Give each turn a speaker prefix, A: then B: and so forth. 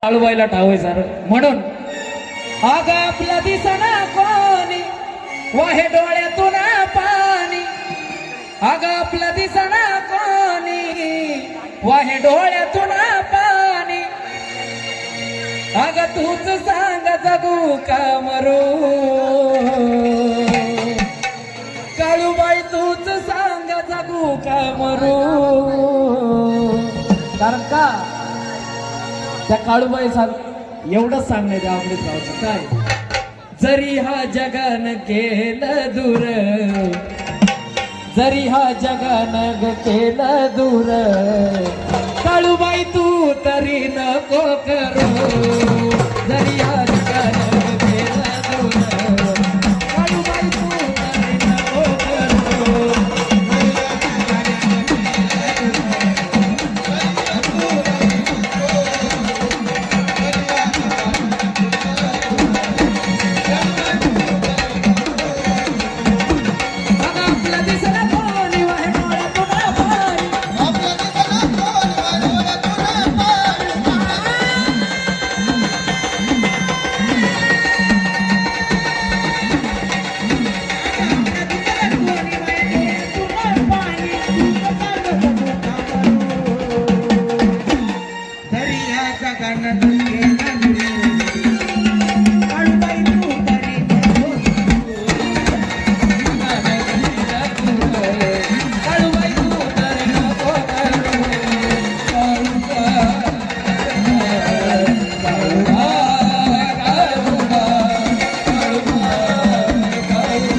A: काळूबाईला ठावय सार म्हणून अग आपला दिसना कोणी वाहे डोळ्यातून पाणी अग आपला दिसना कोणी वाहे डोळ्यातून पाणी अग तूच सांग जगू का मरू काळूबाई तूच सांग जगू का मरू कारण का त्या काळूबाई सांग एवढंच सांगणे त्या अमृतरावचं काय जरी हा जगान केलं दूर जरी हा जगान केलं दूर काळूबाई तू तरी नको करू